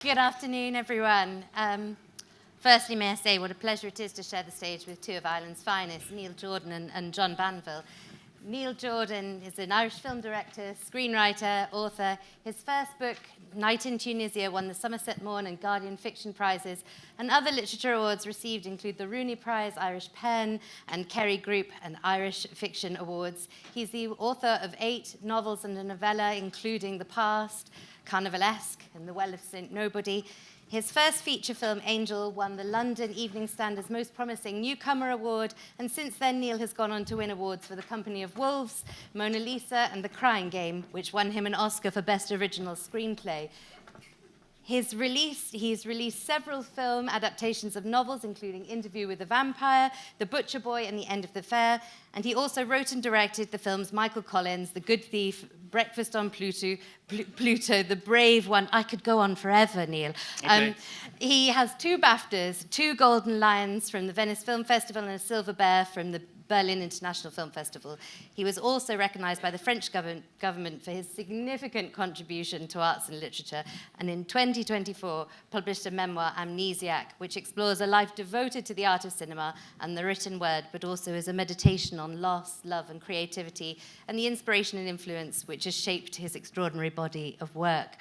Good afternoon, everyone. Firstly, may I say what a pleasure it is to share the stage with two of Ireland's finest, Neil Jordan and John Banville. Neil Jordan is an Irish film director, screenwriter, author. His first book, Night in Tunisia, won the Somerset Maugham and Guardian Fiction Prizes, and other literature awards received include the Rooney Prize, Irish Pen, and Kerry Group and Irish Fiction Awards. He's the author of 8 novels and a novella, including The Past, Carnivalesque, and The Well of St. Nobody. His first feature film, Angel, won the London Evening Standard's Most Promising Newcomer Award, and since then Neil has gone on to win awards for The Company of Wolves, Mona Lisa, and The Crying Game, which won him an Oscar for Best Original Screenplay. He's released several film adaptations of novels, including Interview with the Vampire, The Butcher Boy, and The End of the Fair. And he also wrote and directed the films Michael Collins, The Good Thief, Breakfast on Pluto, The Brave One. I could go on forever, Neil. Okay. He has 2 BAFTAs, 2 Golden Lions from the Venice Film Festival, and a Silver Bear from the Berlin International Film Festival. He was also recognized by the French government for his significant contribution to arts and literature, and in 2024 published a memoir, Amnesiac, which explores a life devoted to the art of cinema and the written word, but also as a meditation on loss, love, and creativity, and the inspiration and influence which has shaped his extraordinary body of work.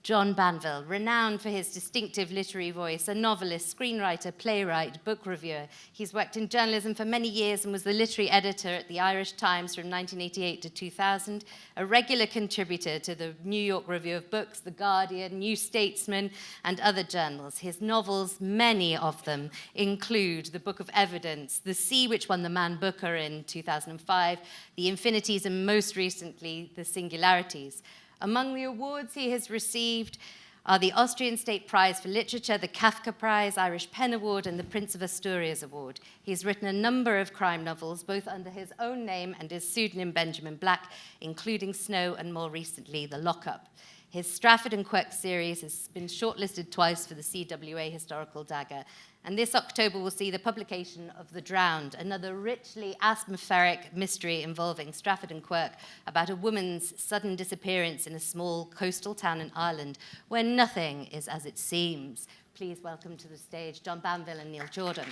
John Banville, renowned for his distinctive literary voice, a novelist, screenwriter, playwright, book reviewer. He's worked in journalism for many years and was the literary editor at the Irish Times from 1988 to 2000, a regular contributor to the New York Review of Books, The Guardian, New Statesman, and other journals. His novels, many of them, include The Book of Evidence, The Sea, which won the Man Booker in 2005, The Infinities, and most recently, The Singularities. Among the awards he has received are the Austrian State Prize for Literature, the Kafka Prize, Irish Pen Award, and the Prince of Asturias Award. He's written a number of crime novels, both under his own name and his pseudonym Benjamin Black, including Snow and more recently The Lockup. His Strafford and Quirk series has been shortlisted twice for the CWA Historical Dagger. And this October will see the publication of The Drowned, another richly atmospheric mystery involving Strafford and Quirk about a woman's sudden disappearance in a small coastal town in Ireland where nothing is as it seems. Please welcome to the stage John Banville and Neil Jordan.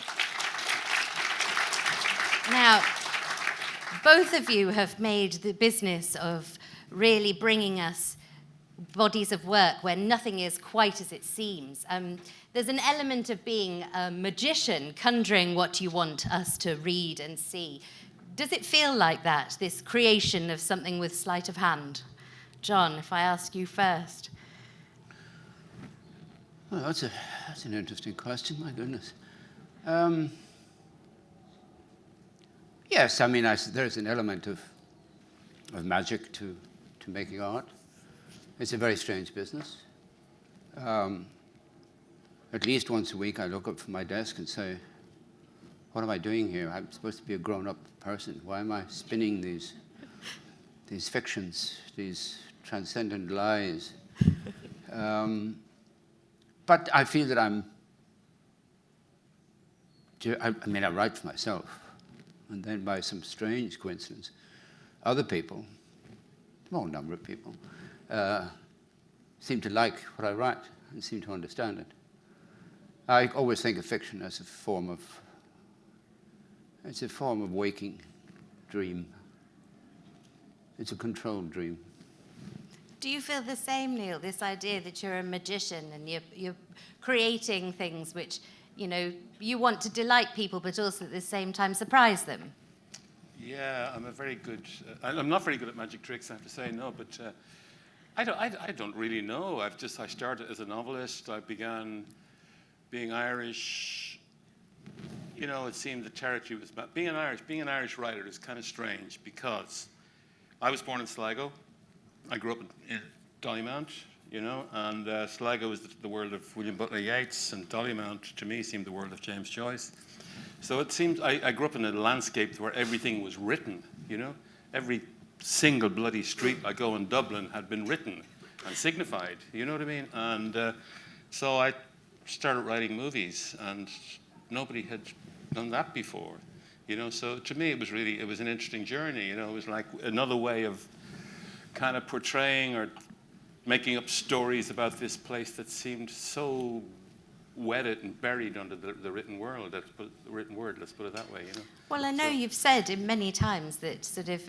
Now, both of you have made the business of really bringing us bodies of work where nothing is quite as it seems. There's an element of being a magician, conjuring what you want us to read and see. Does it feel like that, this creation of something with sleight of hand? John, if I ask you first. Well, that's an interesting question, my goodness. Yes, I mean, there's an element of magic to making art. It's a very strange business. At least once a week I look up from my desk and say, what am I doing here? I'm supposed to be a grown-up person. Why am I spinning these fictions, these transcendent lies? But I feel that I write for myself. And then by some strange coincidence, other people, a small number of people, seem to like what I write and seem to understand it. I always think of fiction as a form of waking dream. It's a controlled dream. Do you feel the same, Neil, this idea that you're a magician and you're creating things which, you want to delight people but also at the same time surprise them? Yeah, I'm not very good at magic tricks, I have to say, no, but I don't really know. I started as a novelist. I began being Irish. It seemed the territory was about being an Irish writer is kind of strange because I was born in Sligo. I grew up in Dollymount, and Sligo was the world of William Butler Yeats, and Dollymount to me seemed the world of James Joyce. So it seemed I grew up in a landscape where everything was written. Every single bloody street I go in Dublin had been written and signified, you know what I mean? And so I started writing movies, and nobody had done that before, So to me, it was an interesting journey, It was like another way of kind of portraying or making up stories about this place that seemed so wedded and buried under the written word. Let's put it that way. Well, I know you've said many times that sort of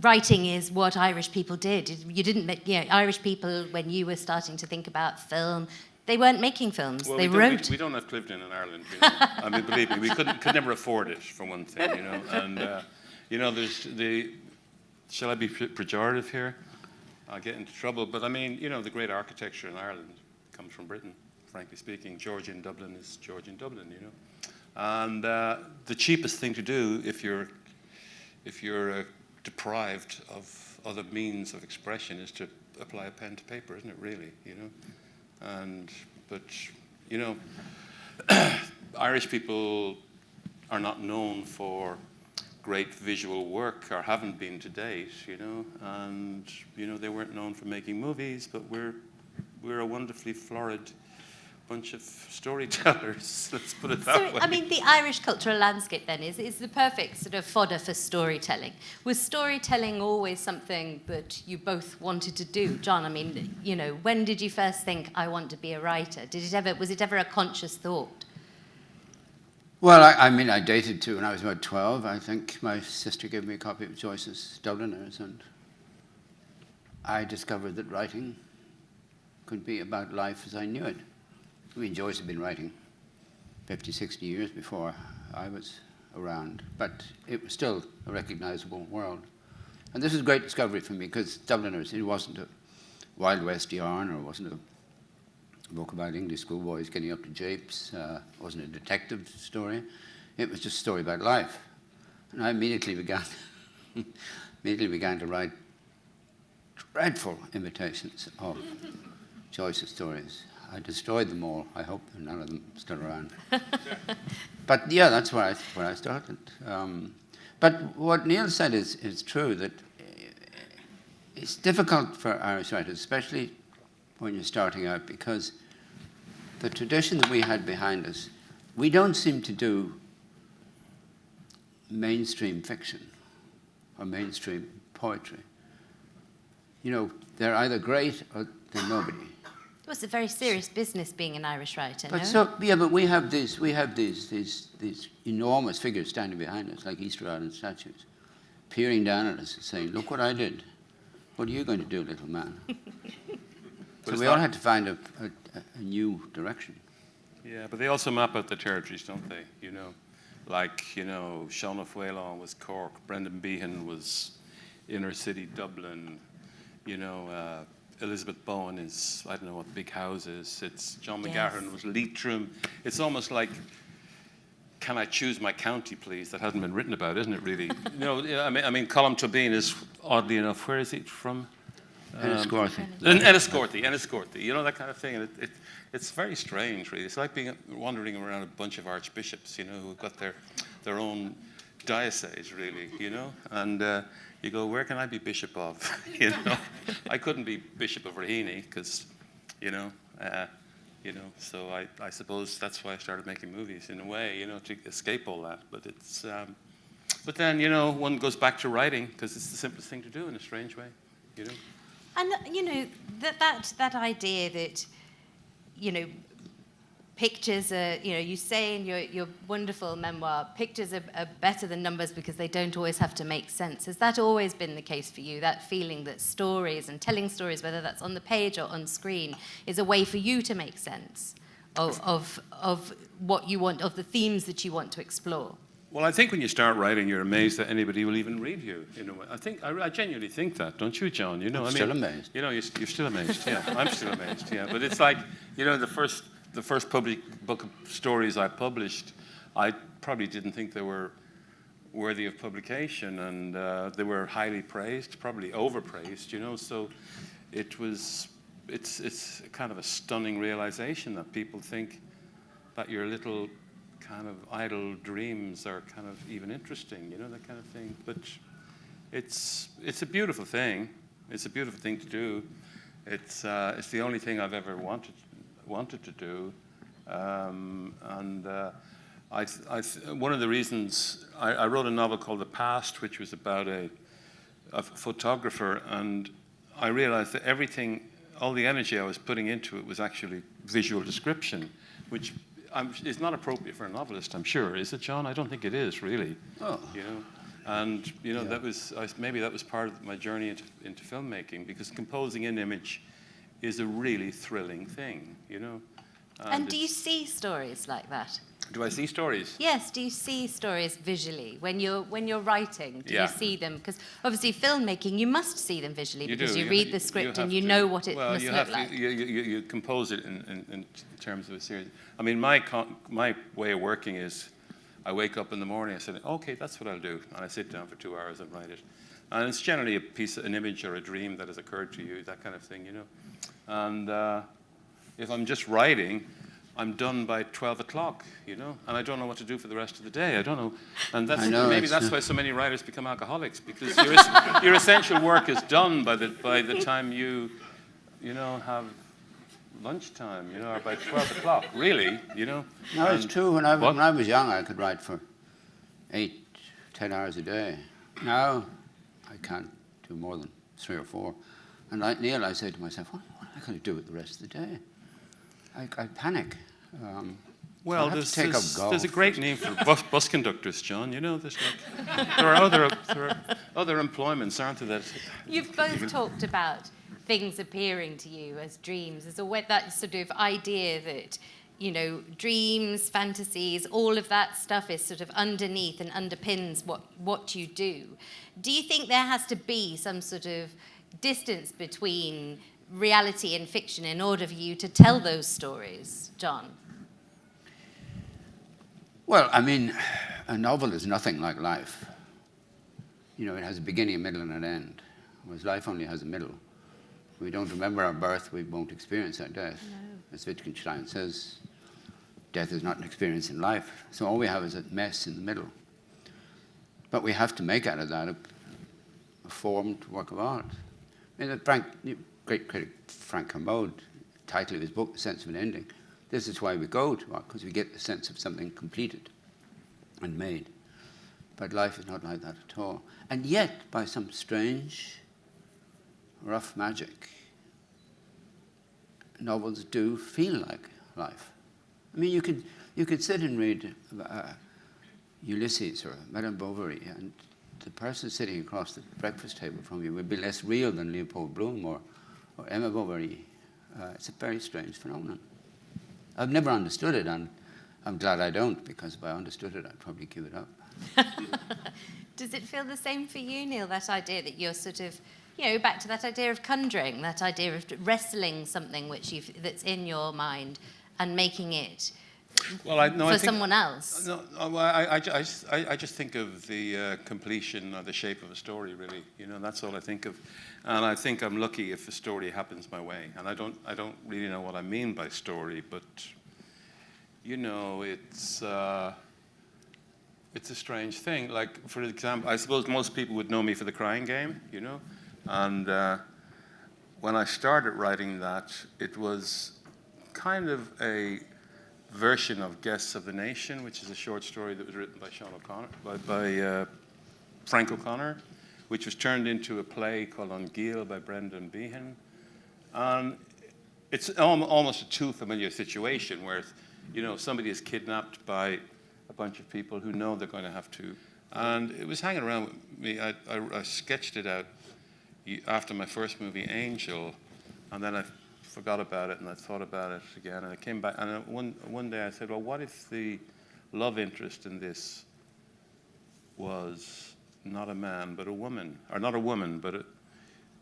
writing is what Irish people did. You didn't make, Irish people, when you were starting to think about film, they weren't making films. Well, they wrote. We don't have Clifton in Ireland. I mean, believe me, we could never afford it, for one thing. And there's shall I be pejorative here? I'll get into trouble. But I mean, the great architecture in Ireland comes from Britain. Frankly speaking, Georgian Dublin is Georgian Dublin. And the cheapest thing to do if you're deprived of other means of expression is to apply a pen to paper, isn't it? Really, But Irish people are not known for great visual work, or haven't been to date, and they weren't known for making movies, but we're a wonderfully florid bunch of storytellers. Let's put it that way. So, I mean, the Irish cultural landscape then is the perfect sort of fodder for storytelling. Was storytelling always something that you both wanted to do, John? I mean, when did you first think, I want to be a writer? Was it ever a conscious thought? Well, I dated too when I was about 12. I think my sister gave me a copy of Joyce's Dubliners, and I discovered that writing could be about life as I knew it. I mean, Joyce had been writing 50, 60 years before I was around, but it was still a recognizable world. And this was a great discovery for me, because Dubliners, it wasn't a Wild West yarn, or it wasn't a book about English schoolboys getting up to japes, it wasn't a detective story. It was just a story about life. And I immediately began to write dreadful imitations of Joyce's stories. I destroyed them all. I hope none of them still around. But yeah, that's where I started. But what Neil said is true, that it's difficult for Irish writers, especially when you're starting out, because the tradition that we had behind us, we don't seem to do mainstream fiction or mainstream poetry. They're either great or they're nobody. It was a very serious business being an Irish writer, But no? but we have these enormous figures standing behind us, like Easter Island statues, peering down at us and saying, "Look what I did. What are you going to do, little man?" So we all had to find a new direction. Yeah, but they also map out the territories, don't they? Like Sean O'Fuelon was Cork, Brendan Behan was inner city Dublin. Elizabeth Bowen is, I don't know what the big house is. It's John McGahern was Leitrim. It's almost like, can I choose my county, please? That hasn't been written about, isn't it, really? I mean, Colm Tóibín is, oddly enough, where is he from? Enniscorthy. Enniscorthy, that kind of thing. And it's very strange, really. It's like wandering around a bunch of archbishops, who've got their own diocese, really, and you go, where can I be bishop of? I couldn't be bishop of Raheny because, so I suppose that's why I started making movies in a way, to escape all that. But it's, but then one goes back to writing because it's the simplest thing to do in a strange way, And that idea that pictures are, you say in your wonderful memoir, pictures are better than numbers because they don't always have to make sense. Has that always been the case for you, that feeling that stories and telling stories, whether that's on the page or on screen, is a way for you to make sense of what you want, of the themes that you want to explore? Well, I think when you start writing, you're amazed that anybody will even read you. I genuinely think that, don't you, John? I'm still amazed. You're still amazed. Yeah, I'm still amazed. Yeah, but it's like the first public book of stories I published, I probably didn't think they were worthy of publication, and they were highly praised, probably overpraised. So it's kind of a stunning realization that people think that your little kind of idle dreams are kind of even interesting, that kind of thing. But it's a beautiful thing. It's a beautiful thing to do. It's the only thing I've ever wanted to do, one of the reasons I wrote a novel called The Past, which was about a photographer, and I realized that everything, all the energy I was putting into it was actually visual description, which is not appropriate for a novelist, I'm sure. Is it, John? I don't think it is, really. Oh. You know? And, you know, maybe that was part of my journey into filmmaking, because composing an image is a really thrilling thing, you know? And do you see stories like that? Do I see stories? Yes. Do you see stories visually when you're writing? Do Yeah. you see them? Because obviously, filmmaking, you must see them visually because you read the script and you to. know what it Well, must look like. You compose it in terms of a series. I mean, my way of working is, I wake up in the morning, I say, okay, that's what I'll do, and I sit down for 2 hours and write it. And it's generally an image or a dream that has occurred to you, that kind of thing, you know. And if I'm just writing, I'm done by 12 o'clock, you know, and I don't know what to do for the rest of the day. I don't know, and maybe that's why so many writers become alcoholics, because your essential work is done by the time you know, have lunchtime, you know, or by 12 o'clock, really, you know. No, it's true. When I was young, I could write for 8, 10 hours a day. Now, I can't do more than 3 or 4. And like Neil, I say to myself, what am I going to do with the rest of the day? I panic. Well, there's a great name for bus conductors, John. You know, there are other employments, aren't there? You've both talked about things appearing to you as dreams, as that sort of idea that, you know, dreams, fantasies, all of that stuff is sort of underneath and underpins what you do. Do you think there has to be some sort of distance between reality and fiction in order for you to tell those stories, John? Well, I mean, a novel is nothing like life. You know, it has a beginning, a middle, and an end, whereas life only has a middle. If we don't remember our birth, we won't experience our death. No. As Wittgenstein says, death is not an experience in life. So all we have is a mess in the middle. But we have to make out of that a formed work of art. I mean, great critic Frank Kermode, the title of his book, The Sense of an Ending, this is why we go to art, because we get the sense of something completed and made. But life is not like that at all. And yet, by some strange, rough magic, novels do feel like life. I mean, you could sit and read Ulysses or Madame Bovary, and the person sitting across the breakfast table from you would be less real than Leopold Bloom or Emma Bovary. It's a very strange phenomenon. I've never understood it, and I'm glad I don't, because if I understood it, I'd probably give it up. Does it feel the same for you, Neil, that idea that you're sort of, you know, back to that idea of conjuring, that idea of wrestling something that's in your mind and making it for someone else? No, I just think of the completion or the shape of a story, really. You know, that's all I think of. And I think I'm lucky if a story happens my way. And I don't really know what I mean by story, but, you know, it's a strange thing. Like, for example, I suppose most people would know me for The Crying Game, you know? And when I started writing that, it was kind of a version of Guests of the Nation, which is a short story that was written by Sean O'Connor, by Frank O'Connor, which was turned into a play called On Geel by Brendan Behan. And it's almost a too familiar situation where, you know, somebody is kidnapped by a bunch of people who know they're going to have to. And it was hanging around with me. I sketched it out after my first movie, Angel, and then I forgot about it, and I thought about it again, and I came back, and one day I said, well, what if the love interest in this was not a man, but a woman, or not a woman, but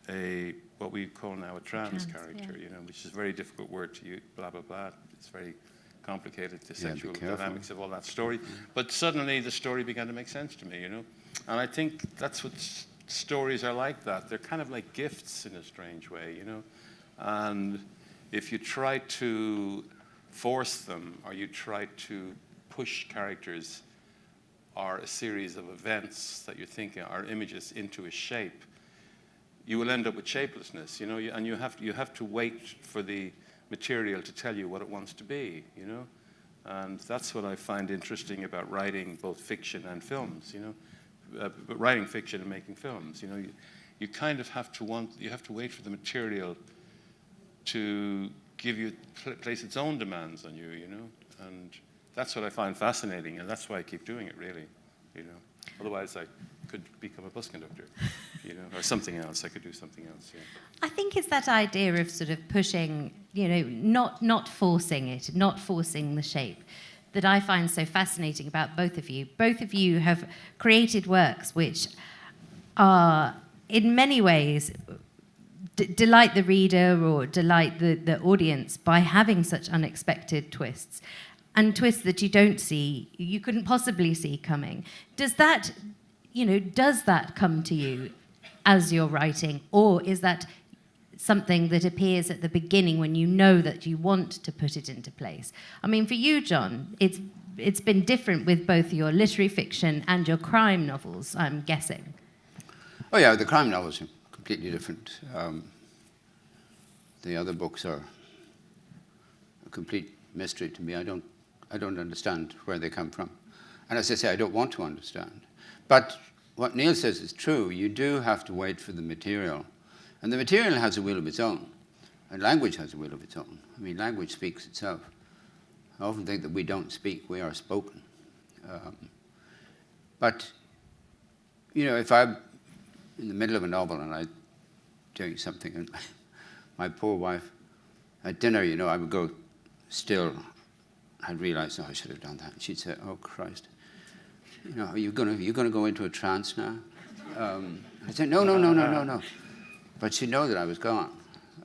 a what we call now a trans character, yeah. You know, which is a very difficult word to use, blah, blah, blah. It's very complicated, the sexual dynamics of all that story. But suddenly the story began to make sense to me, you know. And I think that's what stories are like that. They're kind of like gifts in a strange way, you know. And if you try to force them, or you try to push characters or a series of events that you're thinking are images into a shape, you will end up with shapelessness, you know, and you have to wait for the material to tell you what it wants to be, you know. And that's what I find interesting about writing both fiction and films, you know, writing fiction and making films, you know. you kind of have to wait for the material to give you, place its own demands on you, you know? And that's what I find fascinating, and that's why I keep doing it, really, you know? Otherwise, I could become a bus conductor, you know, or something else. I could do something else, yeah. I think it's that idea of sort of pushing, you know, not forcing it, not forcing the shape, that I find so fascinating about both of you. Both of you have created works which are, in many ways, delight the reader or delight the audience by having such unexpected twists, and twists that you couldn't possibly see coming. Does that come to you as you're writing, or is that something that appears at the beginning when you know that you want to put it into place? I mean, for you, John, it's been different with both your literary fiction and your crime novels, I'm guessing. Oh yeah, the crime novels are completely different. The other books are a complete mystery to me. I don't understand where they come from. And as I say, I don't want to understand. But what Neil says is true. You do have to wait for the material. And the material has a will of its own. And language has a will of its own. I mean, language speaks itself. I often think that we don't speak, we are spoken. But, you know, if I'm in the middle of a novel and I'm doing something, and my poor wife, at dinner, you know, I would go still. I'd realize, oh, I should have done that. And she'd say, oh, Christ, you know, are you gonna go into a trance now? I'd say, no. But she'd know that I was gone.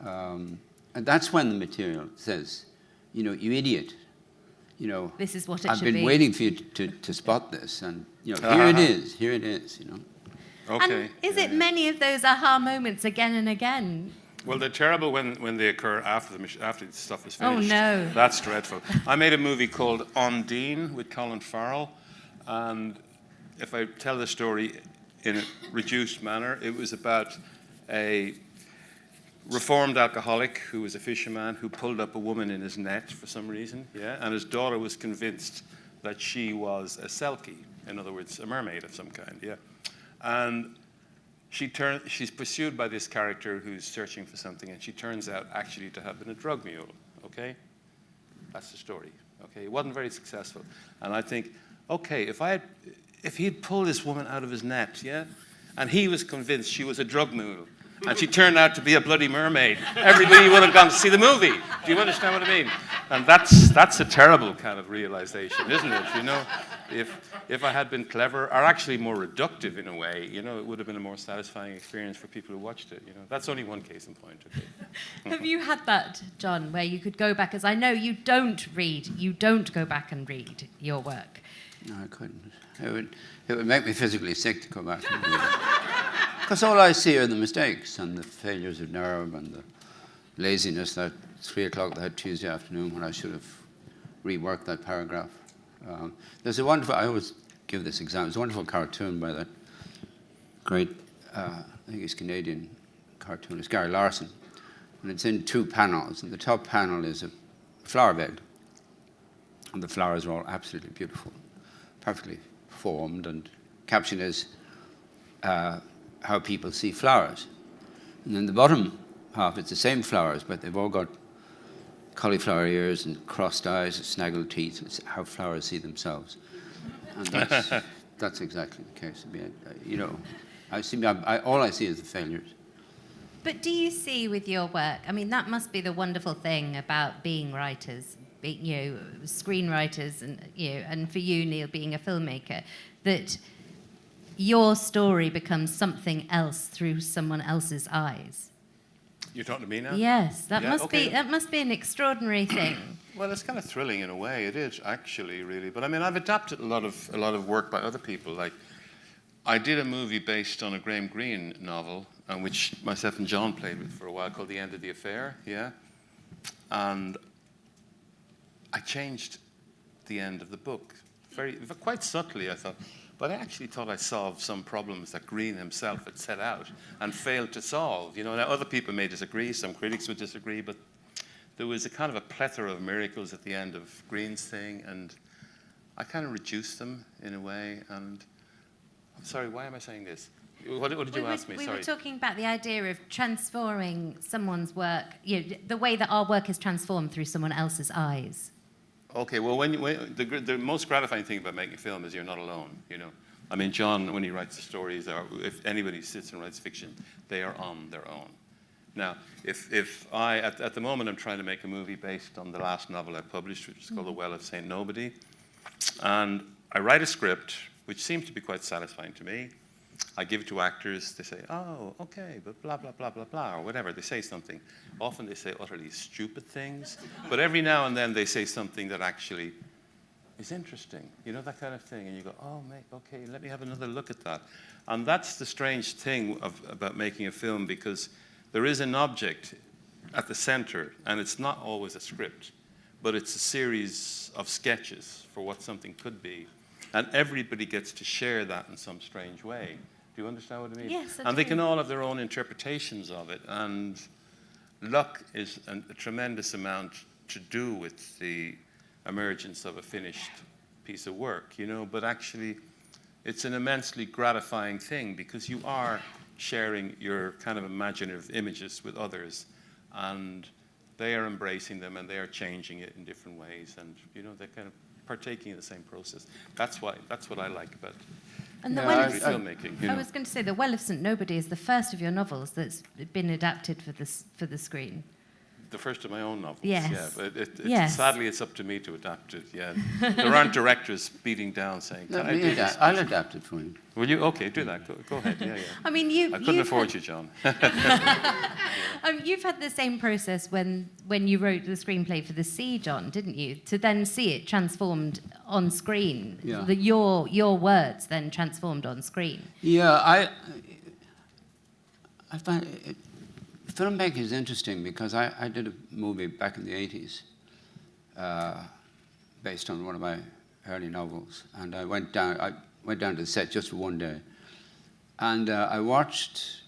And that's when the material says, you know, you idiot, you know, this is what it I've should been be. waiting for you to spot this. And, you know, here it is, you know. Okay. And is it many of those aha moments again and again? Well, they're terrible when they occur after the stuff is finished. Oh, no. That's dreadful. I made a movie called Undine with Colin Farrell, and if I tell the story in a reduced manner, it was about a reformed alcoholic who was a fisherman who pulled up a woman in his net for some reason, yeah, and his daughter was convinced that she was a selkie, in other words, a mermaid of some kind, yeah. And she's pursued by this character who's searching for something, and she turns out actually to have been a drug mule, okay? That's the story, okay? It wasn't very successful. And I think, okay, if he'd pulled this woman out of his net, yeah, and he was convinced she was a drug mule, and she turned out to be a bloody mermaid, everybody would have gone to see the movie. Do you understand what I mean? And that's a terrible kind of realization, isn't it? You know, if I had been clever, or actually more reductive in a way, you know, it would have been a more satisfying experience for people who watched it. You know, that's only one case in point. Okay. Have you had that, John, where you could go back, as I know you don't go back and read your work? No, I couldn't. It would make me physically sick to go back and read it. Because all I see are the mistakes and the failures of nerve and the laziness that 3 o'clock that Tuesday afternoon when I should have reworked that paragraph. There's a wonderful, I always give this example, there's a wonderful cartoon by that great, I think he's Canadian cartoonist, Gary Larson. And it's in 2 panels. And the top panel is a flower bed. And the flowers are all absolutely beautiful, perfectly formed, and captioned as how people see flowers. And then the bottom half, it's the same flowers, but they've all got cauliflower ears and crossed eyes and snaggled teeth. It's how flowers see themselves. And that's exactly the case. I mean, you know, all I see is the failures. But do you see with your work, I mean, that must be the wonderful thing about being writers, being, you know, screenwriters, and, you know, and for you, Neil, being a filmmaker, that your story becomes something else through someone else's eyes. You're talking to me now? Yes, that must be an extraordinary thing. Well, it's kind of thrilling in a way. It is actually, really. But I mean, I've adapted a lot of work by other people. Like, I did a movie based on a Graham Greene novel, which myself and John played with for a while, called The End of the Affair. Yeah, and I changed the end of the book quite subtly, I thought. But I actually thought I solved some problems that Greene himself had set out and failed to solve. You know, now other people may disagree, some critics would disagree, but there was a kind of a plethora of miracles at the end of Greene's thing, and I kind of reduced them in a way. And I'm sorry, why am I saying this? What did you ask me? We Sorry. were talking about the idea of transforming someone's work, the way that our work is transformed through someone else's eyes. Okay, well, the most gratifying thing about making a film is you're not alone, I mean, John, when he writes the stories, or if anybody sits and writes fiction, they are on their own. Now, if I, at the moment, I'm trying to make a movie based on the last novel I published, which is called The Well of Saint Nobody, and I write a script, which seems to be quite satisfying to me. I give it to actors, they say, oh, okay, but blah, blah, blah, blah, blah, or whatever. They say something. Often they say utterly stupid things, but every now and then they say something that actually is interesting, that kind of thing. And you go, oh, mate, okay, let me have another look at that. And that's the strange thing about making a film, because there is an object at the center, and it's not always a script, but it's a series of sketches for what something could be. And everybody gets to share that in some strange way. Do you understand what I mean? Yes, and they can all have their own interpretations of it. And luck is a tremendous amount to do with the emergence of a finished piece of work, But actually, it's an immensely gratifying thing, because you are sharing your kind of imaginative images with others. And they are embracing them, and they are changing it in different ways. And, they're kind of partaking in the same process. That's what I like about and the Well of filmmaking. I was going to say, The Well of St. Nobody is the first of your novels that's been adapted for the screen. The first of my own novels. Yes. Yeah, but yes. Sadly, it's up to me to adapt it. Yeah, there aren't directors beating down saying, "Can I do this?" I'll adapt it for you. Will you? Okay, do that. Go ahead. Yeah. I mean, I couldn't afford you, John. You've had the same process when you wrote the screenplay for The Sea, John, didn't you? To then see it transformed on screen. Yeah. Your words then transformed on screen. Yeah, I find filmmaking is interesting, because I did a movie back in the 80s based on one of my early novels, and I went down to the set just for one day, and I watched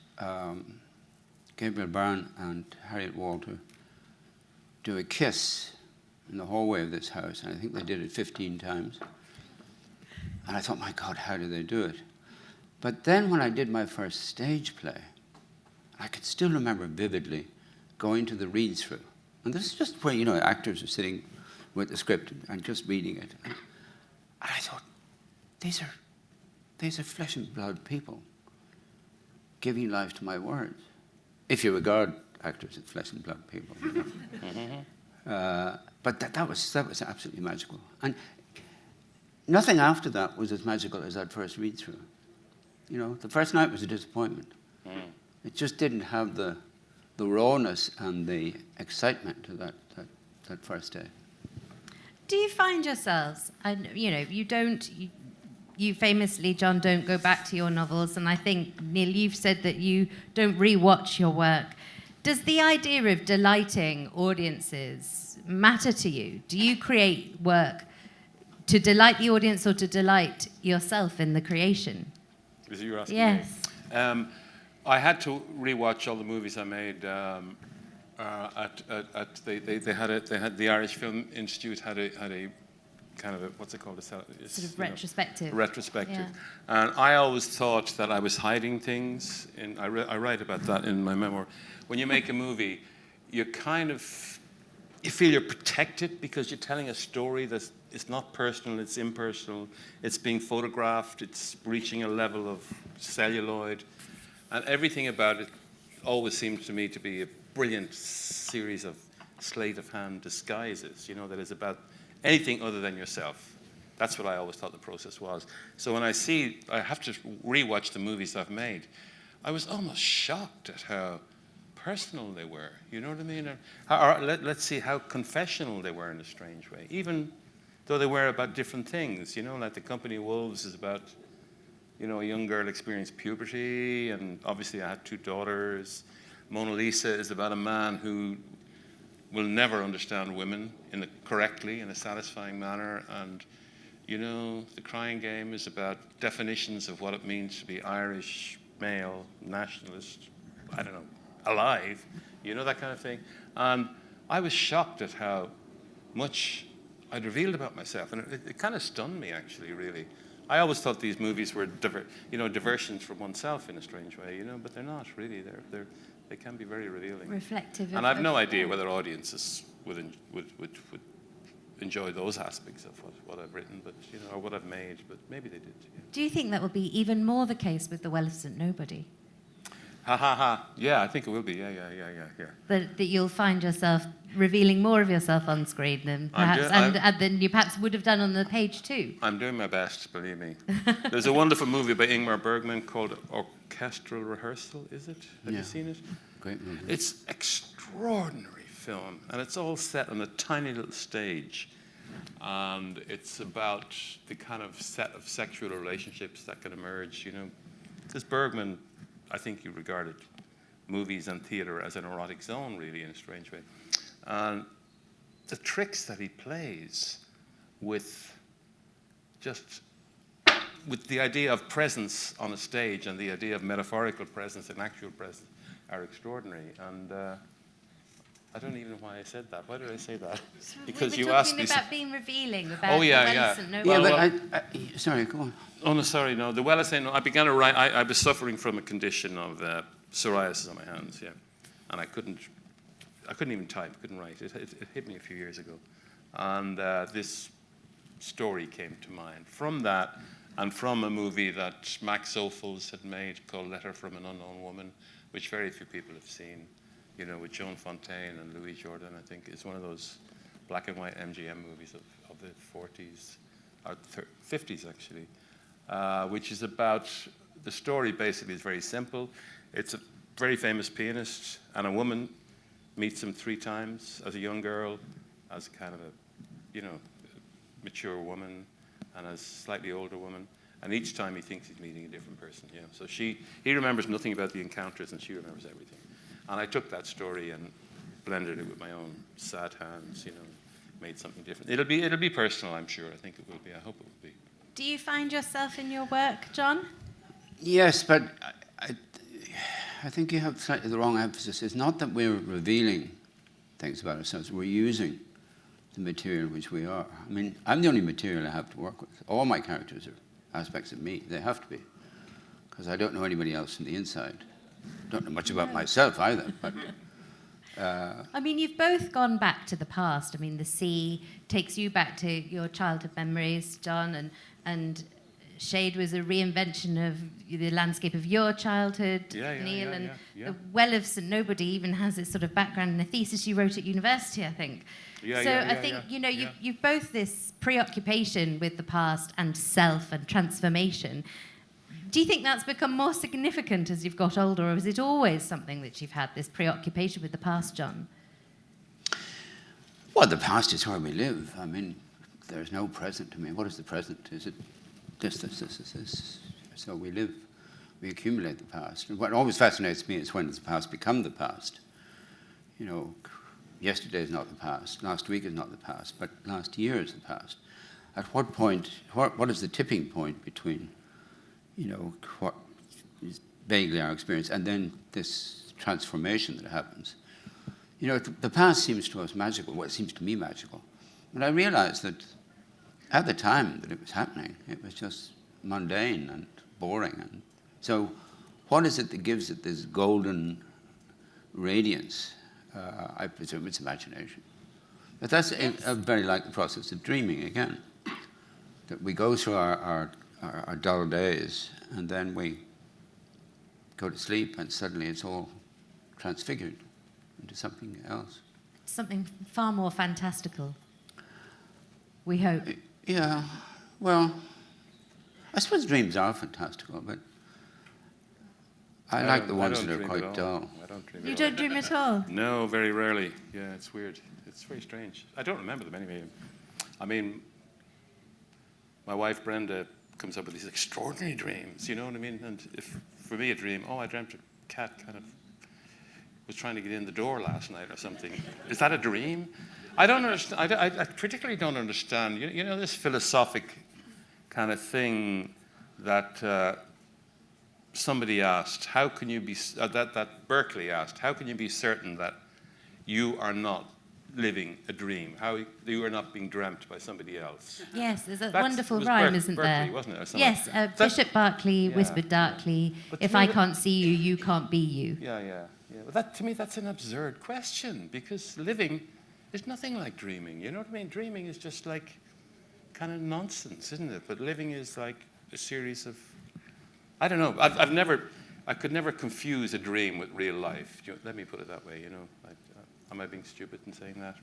Gabriel Byrne and Harriet Walter do a kiss in the hallway of this house, and I think they did it 15 times, and I thought, my God, how do they do it? But then when I did my first stage play, I can still remember vividly going to the read-through. And this is just where, actors are sitting with the script and just reading it. And I thought, these are flesh and blood people giving life to my words. If you regard actors as flesh and blood people. But that was absolutely magical. And nothing after that was as magical as that first read-through. The first night was a disappointment. It just didn't have the rawness and the excitement to that first day. Do you find yourselves, you famously, John, don't go back to your novels, and I think, Neil, you've said that you don't rewatch your work. Does the idea of delighting audiences matter to you? Do you create work to delight the audience or to delight yourself in the creation? Is it you're asking Yes. me? I had to rewatch all the movies I made. The Irish Film Institute had a kind of what's it called? Sort of retrospective. Retrospective. Yeah. And I always thought that I was hiding things. I write about that in my memoir. When you make a movie, you feel you're protected, because you're telling a story it's not personal, it's impersonal, it's being photographed, it's reaching a level of celluloid. And everything about it always seems to me to be a brilliant series of sleight-of-hand disguises, that is about anything other than yourself. That's what I always thought the process was. So when I have to rewatch the movies I've made, I was almost shocked at how personal they were, you know what I mean? Let's see how confessional they were in a strange way, even though they were about different things, like The Company of Wolves is about a young girl experienced puberty, and obviously I had 2 daughters. Mona Lisa is about a man who will never understand women correctly, in a satisfying manner. And, The Crying Game is about definitions of what it means to be Irish, male, nationalist, I don't know, alive, that kind of thing. And I was shocked at how much I'd revealed about myself. And it kind of stunned me, actually, really. I always thought these movies were diversions from oneself in a strange way, but they're not really. They can be very revealing. Reflective. And I've no idea whether audiences would enjoy those aspects of what I've written, but or what I've made. But maybe they did. Yeah. Do you think that will be even more the case with The Well-Isn't Nobody? Ha ha ha! Yeah, I think it will be. Yeah. That you'll find yourself revealing more of yourself on screen than perhaps, than you perhaps would have done on the page too. I'm doing my best, believe me. There's a wonderful movie by Ingmar Bergman called Orchestral Rehearsal. Is it? Have you seen it? Great movie. It's extraordinary film, and it's all set on a tiny little stage, and it's about the kind of set of sexual relationships that can emerge. This Bergman, I think you regarded movies and theatre as an erotic zone, really, in a strange way. And the tricks that he plays with the idea of presence on a stage and the idea of metaphorical presence and actual presence are extraordinary. And I don't even know why I said that. Why did I say that? Because you asked me. About being revealing. About oh yeah. Yeah, but sorry, go on. Oh no, sorry, no. The Well-Isn't Nobody. I began to write. I was suffering from a condition of psoriasis on my hands, and I couldn't even type. Couldn't write. It hit me a few years ago, and this story came to mind from that, and from a movie that Max Ophuls had made called Letter from an Unknown Woman, which very few people have seen. With Joan Fontaine and Louis Jourdan, I think. It's one of those black and white MGM movies of the 40s, or 50s actually, which is about, the story basically is very simple. It's a very famous pianist, and a woman meets him 3 times as a young girl, as kind of a, mature woman, and as a slightly older woman. And each time he thinks he's meeting a different person. So he remembers nothing about the encounters, and she remembers everything. And I took that story and blended it with my own sad hands, made something different. It'll be personal, I'm sure. I think it will be. I hope it will be. Do you find yourself in your work, John? Yes, but I think you have slightly the wrong emphasis. It's not that we're revealing things about ourselves. We're using the material which we are. I mean, I'm the only material I have to work with. All my characters are aspects of me. They have to be, because I don't know anybody else from the inside. Don't know much about myself either. But, I mean, you've both gone back to the past. I mean, The Sea takes you back to your childhood memories, John, and Shade was a reinvention of the landscape of your childhood, Neil, and The Well-Isn't Nobody even has its sort of background in a thesis you wrote at university, I think. I think you've both this preoccupation with the past and self and transformation. Do you think that's become more significant as you've got older, or is it always something that you've had, this preoccupation with the past, John? Well, the past is where we live. I mean, there's no present. I mean, what is the present? Is it this? So we live, we accumulate the past. And what always fascinates me is when does the past become the past? Yesterday is not the past, last week is not the past, but last year is the past. At what point, what is the tipping point between what is vaguely our experience, and then this transformation that happens. The past seems to us magical. Well, it seems to me magical. But I realized that at the time that it was happening, it was just mundane and boring. And so what is it that gives it this golden radiance? I presume it's imagination. But that's very like the process of dreaming again, that we go through our dull days, and then we go to sleep, and suddenly it's all transfigured into something else. Something far more fantastical, we hope. Yeah, well, I suppose dreams are fantastical, but I like the ones that are quite dull. I don't dream. You don't dream at all? No, very rarely. Yeah, it's weird. It's very strange. I don't remember them anyway. I mean, my wife Brenda comes up with these extraordinary dreams, you know what I mean? And if, for me, a dream, I dreamt a cat kind of was trying to get in the door last night or something. Is that a dream? I don't understand. I particularly don't understand. This philosophic kind of thing that somebody asked, how can you be, that Berkeley asked, how can you be certain that you are not living a dream, how you are not being dreamt by somebody else. Yes, there's a That's- wonderful was rhyme, Ber- isn't Berkeley, there? wasn't it, or something? Yes, Bishop Berkeley Yeah, whispered darkly, But to if me I that- can't see you, you can't be you. Yeah. Well, to me, that's an absurd question, because living is nothing like dreaming. You know what I mean? Dreaming is just like kind of nonsense, isn't it? But living is like a series of, I don't know. I could never confuse a dream with real life. Let me put it that way. Am I being stupid in saying that?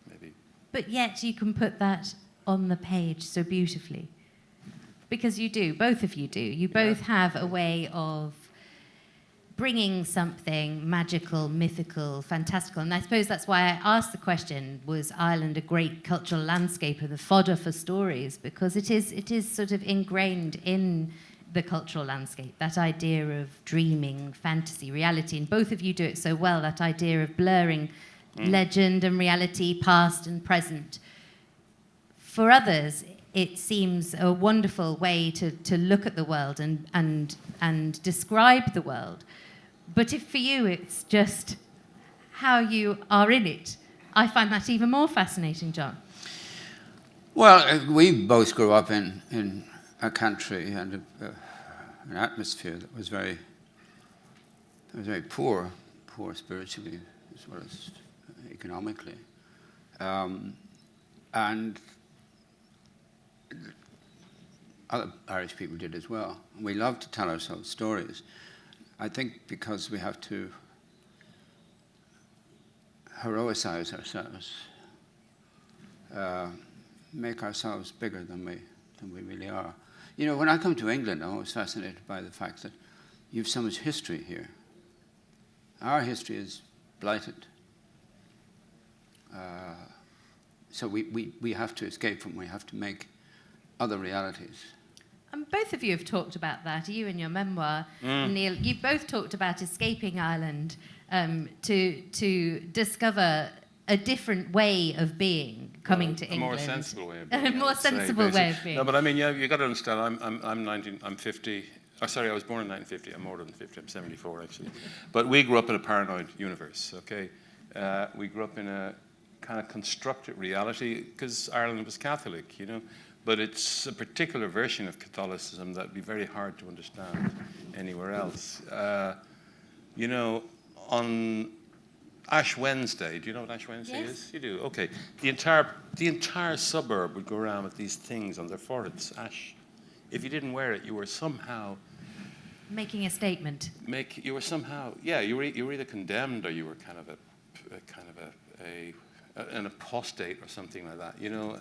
Maybe. But yet you can put that on the page so beautifully. Because you do, both of you do. You both have a way of bringing something magical, mythical, fantastical. And I suppose that's why I asked the question, was Ireland a great cultural landscape and the fodder for stories? Because it is sort of ingrained in the cultural landscape, that idea of dreaming, fantasy, reality. And both of you do it so well, that idea of blurring legend and reality, past and present. For others, it seems a wonderful way to look at the world and describe the world. But if for you it's just how you are in it, I find that even more fascinating, John. Well, we both grew up in a country and an atmosphere that was very poor spiritually as well as economically. And other Irish people did as well. And we love to tell ourselves stories. I think because we have to heroicize ourselves, make ourselves bigger than we really are. You know, when I come to England, I'm always fascinated by the fact that you have so much history here. Our history is blighted. So we have to escape from, we have to make other realities. And both of you have talked about that, you in your memoir, Neil. You've both talked about escaping Ireland to discover a different way of being coming to England. A more sensible way of being. A more sensible way of being. No, but I mean, yeah, you got to understand. I'm 50. Oh, sorry, I was born in 1950. I'm more than 50. I'm 74 actually. But we grew up in a paranoid universe. Okay, we grew up in a kind of constructed reality because Ireland was Catholic, you know. But it's a particular version of Catholicism that would be very hard to understand anywhere else. You know, on Ash Wednesday, do you know what Ash Wednesday is? You do, okay. The entire suburb would go around with these things on their foreheads, ash. If you didn't wear it, you were somehow making a statement. You were somehow, yeah. You were either condemned or you were kind of an apostate or something like that. You know,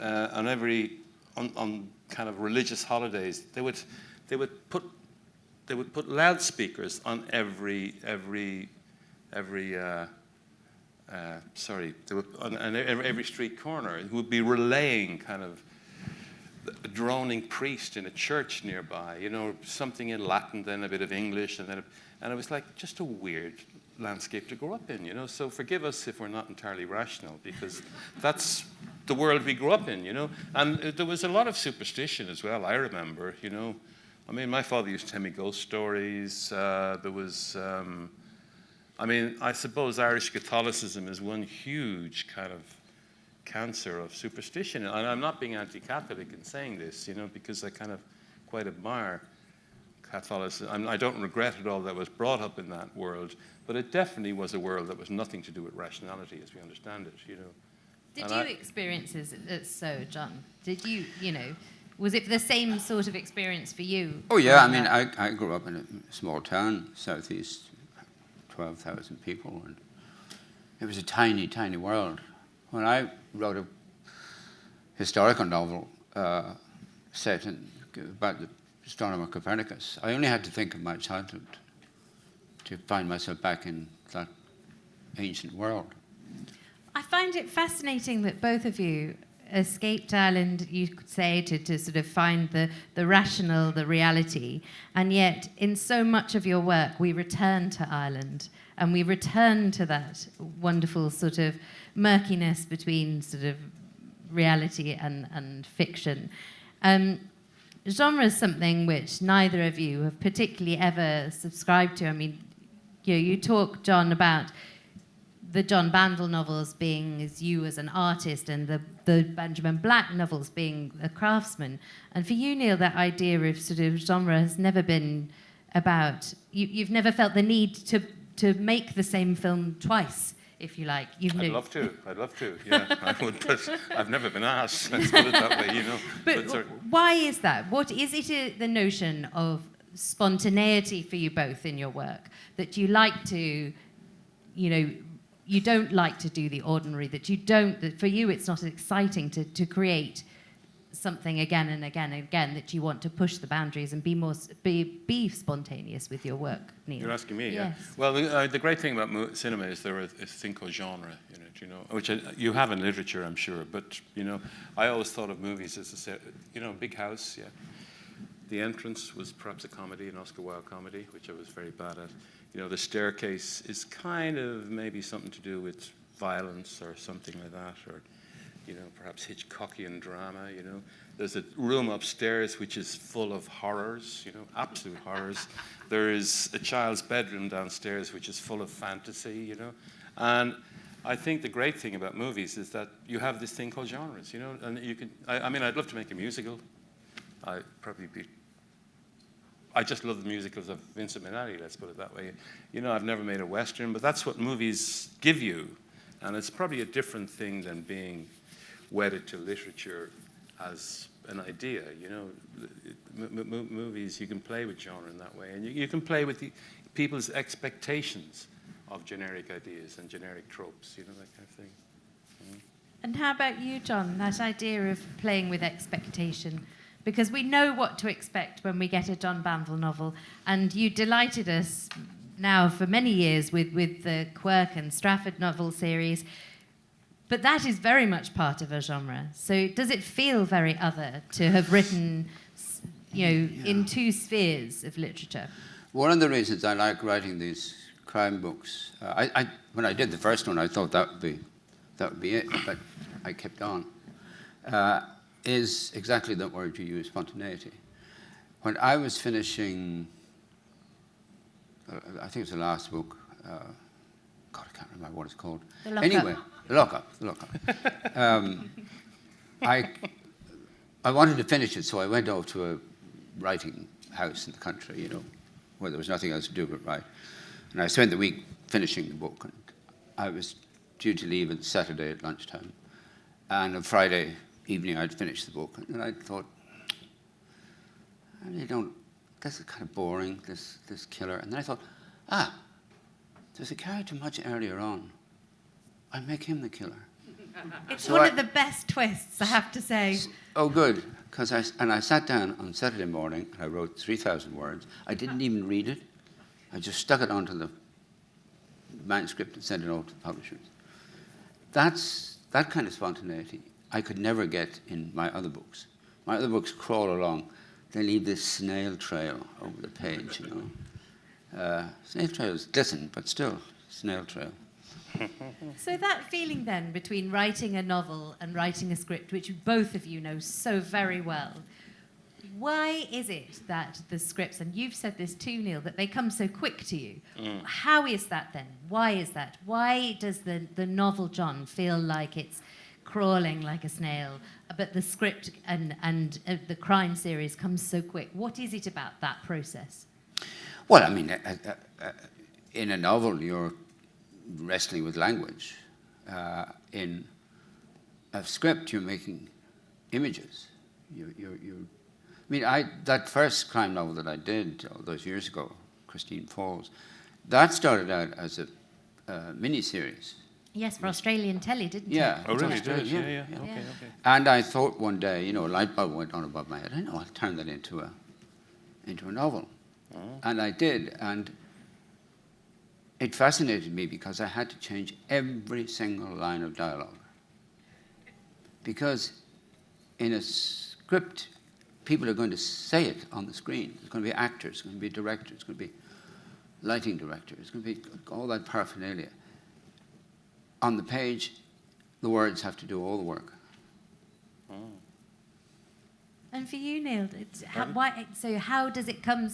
on kind of religious holidays, they would put loudspeakers on every street corner, who would be relaying kind of a droning priest in a church nearby, you know, something in Latin, then a bit of English, and it was like just a weird landscape to grow up in, you know. So forgive us if we're not entirely rational, because that's the world we grew up in, you know. And there was a lot of superstition as well, I remember, you know. I mean, my father used to tell me ghost stories. There was, I mean, I suppose Irish Catholicism is one huge kind of cancer of superstition. And I'm not being anti-Catholic in saying this, you know, because I kind of quite admire Catholicism. I don't regret at all that I was brought up in that world, but it definitely was a world that was nothing to do with rationality as we understand it, you know. Did you experience it so, John? Did you, you know, was it the same sort of experience for you? Oh, yeah, I mean, I grew up in a small town, southeast, 12,000 people, and it was a tiny, tiny world. When I wrote a historical novel set about the astronomer Copernicus, I only had to think of my childhood to find myself back in that ancient world. I find it fascinating that both of you escaped Ireland, you could say, to sort of find the rational, the reality, and yet in so much of your work we return to Ireland and we return to that wonderful sort of murkiness between sort of reality and fiction. Genre is something which neither of you have particularly ever subscribed to. I mean, you talk, John, about the John Banville novels being as you as an artist, and the Benjamin Black novels being a craftsman. And for you, Neil, that idea of sort of genre has never been about, you've never felt the need to make the same film twice, if you like. I'd love to, yeah. I would, but I've never been asked, let's put it that way, you know. But why is that? What is it, the notion of spontaneity for you both in your work, that you like to, you don't like to do the ordinary, that for you it's not exciting to create something again and again and again, that you want to push the boundaries and be spontaneous with your work, Neil? You're asking me, yes. Yeah? Well, the great thing about cinema is there is a thing called genre in it, which you have in literature, I'm sure, but, I always thought of movies as a big house, yeah. The entrance was perhaps a comedy, an Oscar Wilde comedy, which I was very bad at. The staircase is kind of maybe something to do with violence or something like that, or perhaps Hitchcockian drama. There's a room upstairs which is full of horrors, absolute horrors. There is a child's bedroom downstairs which is full of fantasy, And I think the great thing about movies is that you have this thing called genres, and you can. I'd love to make a musical. I just love the musicals of Vincent Minnelli, let's put it that way. I've never made a Western, but that's what movies give you. And it's probably a different thing than being wedded to literature as an idea. Movies, you can play with genre in that way. And you can play with people's expectations of generic ideas and generic tropes, that kind of thing. And how about you, John, that idea of playing with expectation? Because we know what to expect when we get a John Banville novel, and you delighted us now for many years with the Quirk and Strafford novel series, but that is very much part of a genre. So does it feel very other to have written, in two spheres of literature? One of the reasons I like writing these crime books, when I did the first one, I thought that would be it, but I kept on. Is exactly that word you use, spontaneity. When I was finishing, I think it was the last book, God, I can't remember what it's called. The Lockup. Anyway, The Lockup. I wanted to finish it, so I went off to a writing house in the country, where there was nothing else to do but write. And I spent the week finishing the book, and I was due to leave on Saturday at lunchtime. And on Friday evening, I'd finished the book, and I thought, this is kind of boring, this killer. And then I thought, there's a character much earlier on. I'll make him the killer. It's one of the best twists, I have to say. Oh, good, because I sat down on Saturday morning, and I wrote 3,000 words. I didn't even read it. I just stuck it onto the manuscript and sent it off to the publishers. That kind of spontaneity I could never get in my other books. My other books crawl along. They leave this snail trail over the page, Snail trails glisten, but still, snail trail. So that feeling then between writing a novel and writing a script, which both of you know so very well, why is it that the scripts, and you've said this too, Neil, that they come so quick to you? How is that then? Why is that? Why does the novel, John, feel like it's crawling like a snail, but the script and the crime series comes so quick? What is it about that process? Well, in a novel, you're wrestling with language. In a script, you're making images. That first crime novel that I did all those years ago, Christine Falls, that started out as a mini-series. Yes, for Australian telly, didn't it? Yeah. Oh, really? Yeah. Okay. And I thought one day, a light bulb went on above my head. I'll turn that into a novel. Oh. And I did, and it fascinated me because I had to change every single line of dialogue. Because in a script, people are going to say it on the screen. There's going to be actors, there's going to be directors, there's going to be lighting directors, there's going to be all that paraphernalia. On the page, the words have to do all the work. And And for you, Neil, how does it come?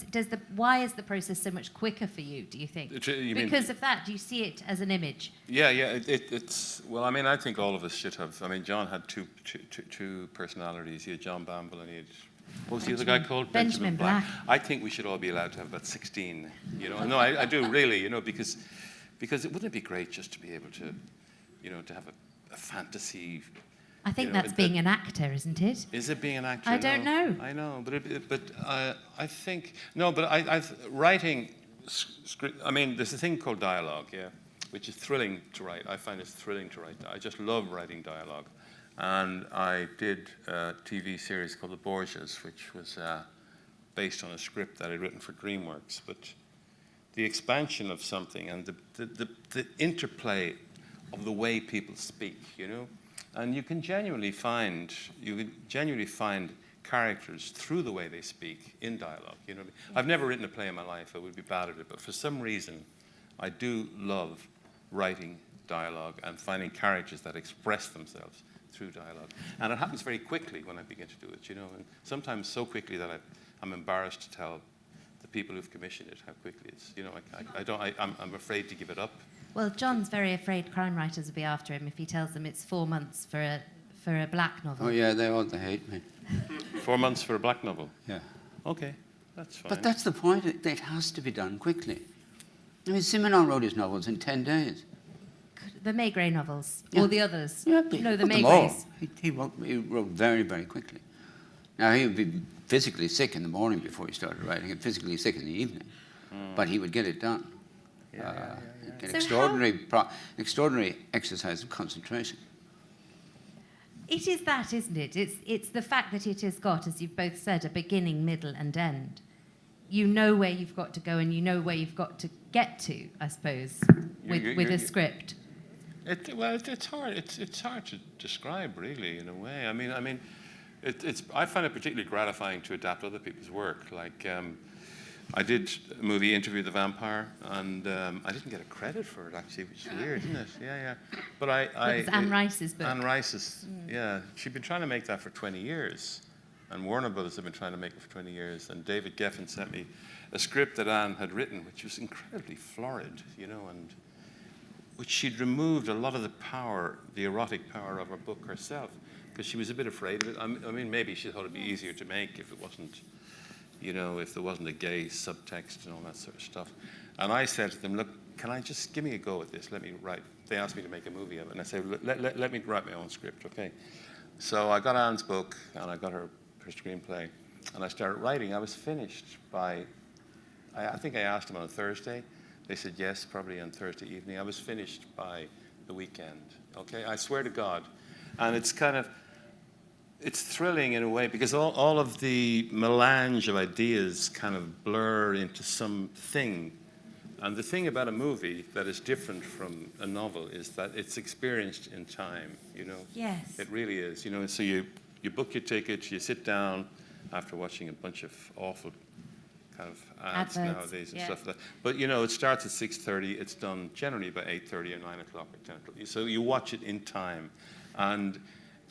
Why is the process so much quicker for you? Do you think because of that? Do you see it as an image? Yeah. It's well. I mean, I think all of us should have. I mean, John had two personalities. He had John Banville, and he had what was the other guy called? Benjamin Black. I think we should all be allowed to have about 16. No, I do really. Because it wouldn't it be great just to be able to, to have a fantasy. I think that's being an actor, isn't it? Is it being an actor? I don't know. I know, but I think no. But writing script. I mean, there's a thing called dialogue, which is thrilling to write. I find it's thrilling to write. I just love writing dialogue, and I did a TV series called The Borgias, which was based on a script that I'd written for DreamWorks. But the expansion of something and the interplay of the way people speak, And you can genuinely find characters through the way they speak in dialogue. I've never written a play in my life. I would be bad at it, but for some reason, I do love writing dialogue and finding characters that express themselves through dialogue. And it happens very quickly when I begin to do it. And sometimes so quickly that I'm embarrassed to tell the people who've commissioned it how quickly it's. I'm afraid to give it up. Well, John's very afraid crime writers will be after him if he tells them it's 4 months for a black novel. Oh yeah, they hate me. 4 months for a black novel? Yeah. Okay, that's fine. But that's the point. It has to be done quickly. I mean, Simenon wrote his novels in 10 days. The Maigret novels, Yeah. or the others? Yeah, no, the Maigrets. He wrote very, very quickly. Now, he would be physically sick in the morning before he started writing, and physically sick in the evening. But he would get it done. Extraordinary exercise of concentration. It is that, isn't it? It's the fact that it has got, as you've both said, a beginning, middle, and end. You know where you've got to go, and you know where you've got to get to, I suppose, with a script. It's hard. It's hard to describe, really, in a way. I mean, I find it particularly gratifying to adapt other people's work. Like, I did a movie, Interview the Vampire, and I didn't get a credit for it, actually, which is weird, isn't it? Yeah. But it was Anne Rice's book. Anne Rice's, yeah. She'd been trying to make that for 20 years, and Warner Brothers have been trying to make it for 20 years, and David Geffen sent me a script that Anne had written, which was incredibly florid, and which she'd removed a lot of the power, the erotic power of her book herself, because she was a bit afraid of it. I mean, maybe she thought it'd be easier to make if it wasn't, if there wasn't a gay subtext and all that sort of stuff. And I said to them, look, can I just give me a go at this? Let me write. They asked me to make a movie of it, and I said, let me write my own script, okay? So I got Anne's book, and I got her screenplay, and I started writing. I was finished by, I think I asked them on a Thursday. They said yes, probably on Thursday evening. I was finished by the weekend, okay? I swear to God. And it's thrilling in a way, because all of the melange of ideas kind of blur into something. And the thing about a movie that is different from a novel is that it's experienced in time, Yes. It really is, And so you book your ticket, you sit down after watching a bunch of awful kind of ads nowadays and stuff like that. But, it starts at 6:30, it's done generally by 8:30 or 9 o'clock or 10 o'clock. So you watch it in time. And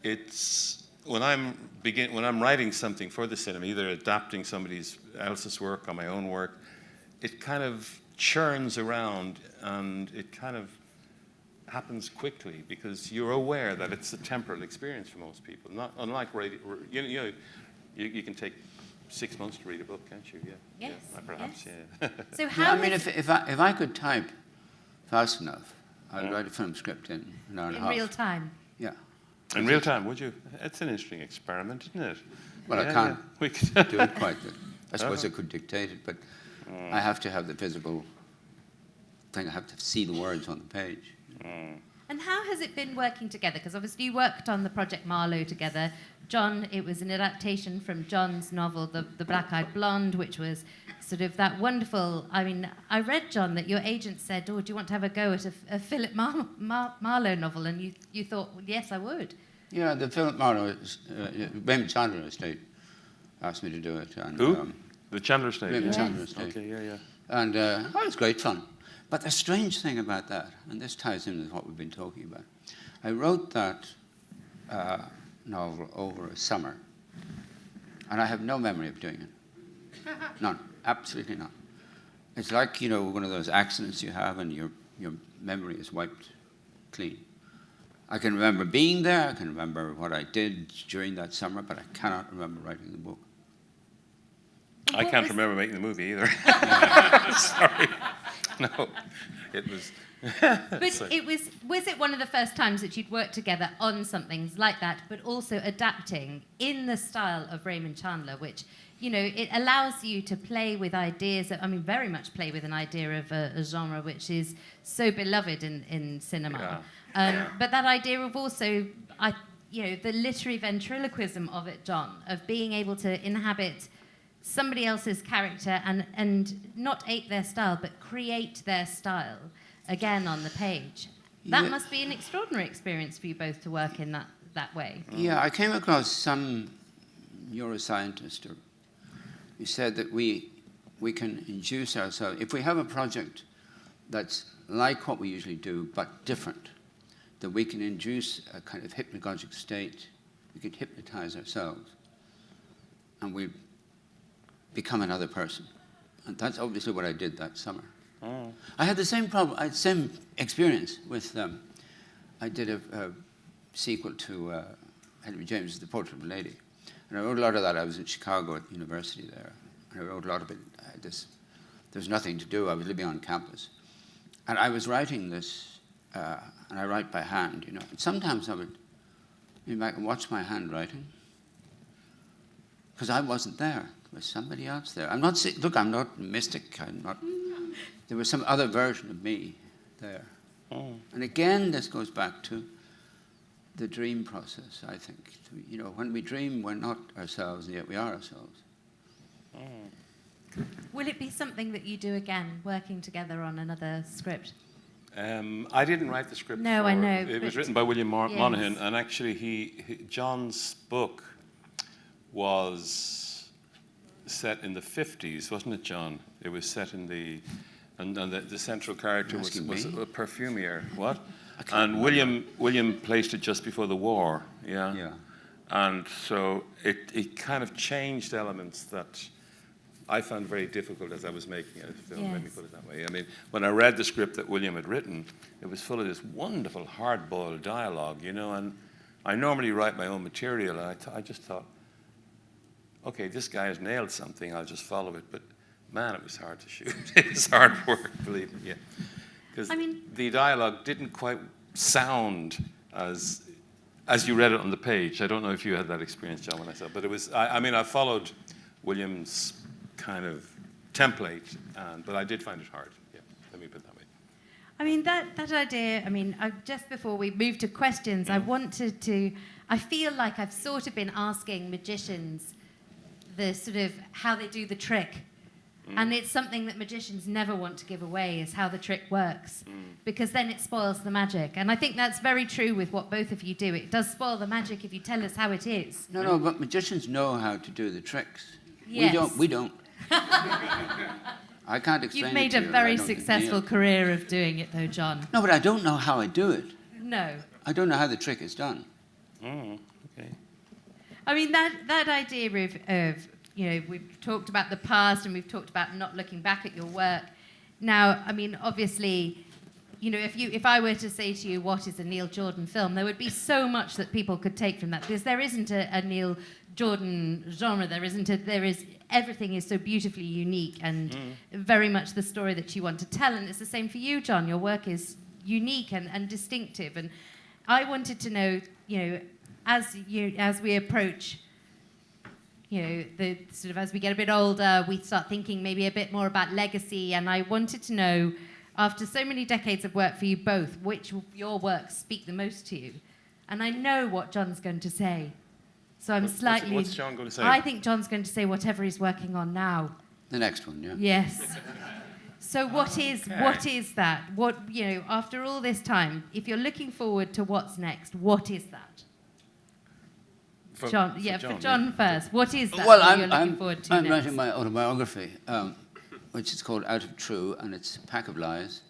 it's, when I'm writing something for the cinema, either adapting somebody else's work or my own work, it kind of churns around, and it kind of happens quickly, because you're aware that it's a temporal experience for most people. Not unlike radio, you can take 6 months to read a book, can't you? Yeah. Yes. Yeah, perhaps. Yes. Yeah. So how? If I could type fast enough, I'd write a film script in an hour and a half. In real time. Yeah. In real time, would you? It's an interesting experiment, isn't it? Well, yeah, I can't we could do it quite. I suppose I could dictate it, but I have to have the physical thing. I have to see the words on the page. And how has it been working together? Because obviously you worked on the Project Marlowe together. John, it was an adaptation from John's novel, The Black-Eyed Blonde, which was sort of that wonderful... I mean, I read, John, that your agent said, do you want to have a go at a Philip Marlowe novel? And you thought, well, yes, I would. Yeah, the Philip Marlowe, Raymond Chandler Estate asked me to do it. And, who? The Chandler Estate? Raymond Chandler Estate. Okay, yeah. And it was great fun. But the strange thing about that, and this ties in with what we've been talking about, I wrote that novel over a summer. And I have no memory of doing it. None. Absolutely none. It's like, one of those accidents you have and your memory is wiped clean. I can remember being there, I can remember what I did during that summer, but I cannot remember writing the book. I can't remember making the movie either. Sorry. No, it was... But was it one of the first times that you'd worked together on something like that, but also adapting in the style of Raymond Chandler, which, it allows you to play with ideas, very much play with an idea of a genre which is so beloved in cinema. Yeah. But that idea of also, the literary ventriloquism of it, John, of being able to inhabit somebody else's character and not ape their style, but create their style again on the page. That must be an extraordinary experience for you both to work in that way. Yeah, I came across some neuroscientist who said that we can induce ourselves, if we have a project that's like what we usually do, but different, that we can induce a kind of hypnagogic state, we can hypnotize ourselves, and we become another person. And that's obviously what I did that summer. Oh. I had the same problem, I had the same experience with, I did a sequel to Henry James' The Portrait of a Lady. And I wrote a lot of that. I was in Chicago at university there. And I wrote a lot of it. There was nothing to do. I was living on campus. And I was writing this, and I write by hand, And sometimes I would go back and watch my handwriting, because I wasn't there. There was somebody else there. I'm not a mystic. There was some other version of me there. Oh. And again, this goes back to the dream process, I think. When we dream, we're not ourselves, and yet we are ourselves. Oh. Will it be something that you do again, working together on another script? I didn't write the script. No, I know. It was written by William Monaghan, and actually, John's book was set in the 50s, wasn't it, John? It was set in the... And the central character was a perfumier. What? And William placed it just before the war. Yeah. Yeah. And so it kind of changed elements that I found very difficult as I was making a film. Yes. Let me put it that way. I mean, when I read the script that William had written, it was full of this wonderful hard-boiled dialogue, And I normally write my own material, and I just thought, okay, this guy has nailed something. I'll just follow it, but. Man, it was hard to shoot. It was hard work, believe me, yeah. Because the dialogue didn't quite sound as you read it on the page. I don't know if you had that experience, John, when I said, but it was, I followed William's kind of template, but I did find it hard. Yeah, let me put it that way. That idea, just before we move to questions, I feel like I've sort of been asking magicians the sort of how they do the trick. And it's something that magicians never want to give away, is how the trick works, because then it spoils the magic. And I think that's very true with what both of you do. It does spoil the magic if you tell us how it is. No, but magicians know how to do the tricks. Yes. We don't. I can't explain it to you. You've made a very successful career of doing it, though, John. No, but I don't know how I do it. No. I don't know how the trick is done. Oh, okay. That idea of we've talked about the past and we've talked about not looking back at your work. Now, obviously, if I were to say to you, what is a Neil Jordan film, there would be so much that people could take from that, because there isn't a Neil Jordan genre. Everything is so beautifully unique and very much the story that you want to tell. And it's the same for you, John. Your work is unique and distinctive. And I wanted to know, as we approach as we get a bit older, we start thinking maybe a bit more about legacy. And I wanted to know, after so many decades of work for you both, which of your works speak the most to you? And I know what John's going to say. So I'm slightly... What's John going to say? I think John's going to say whatever he's working on now. The next one, yeah. Yes. So what is that? After all this time, if you're looking forward to what's next, what is that? For John first. What is that you're looking forward to I'm next? writing my autobiography, which is called Out of True, and it's a pack of lies.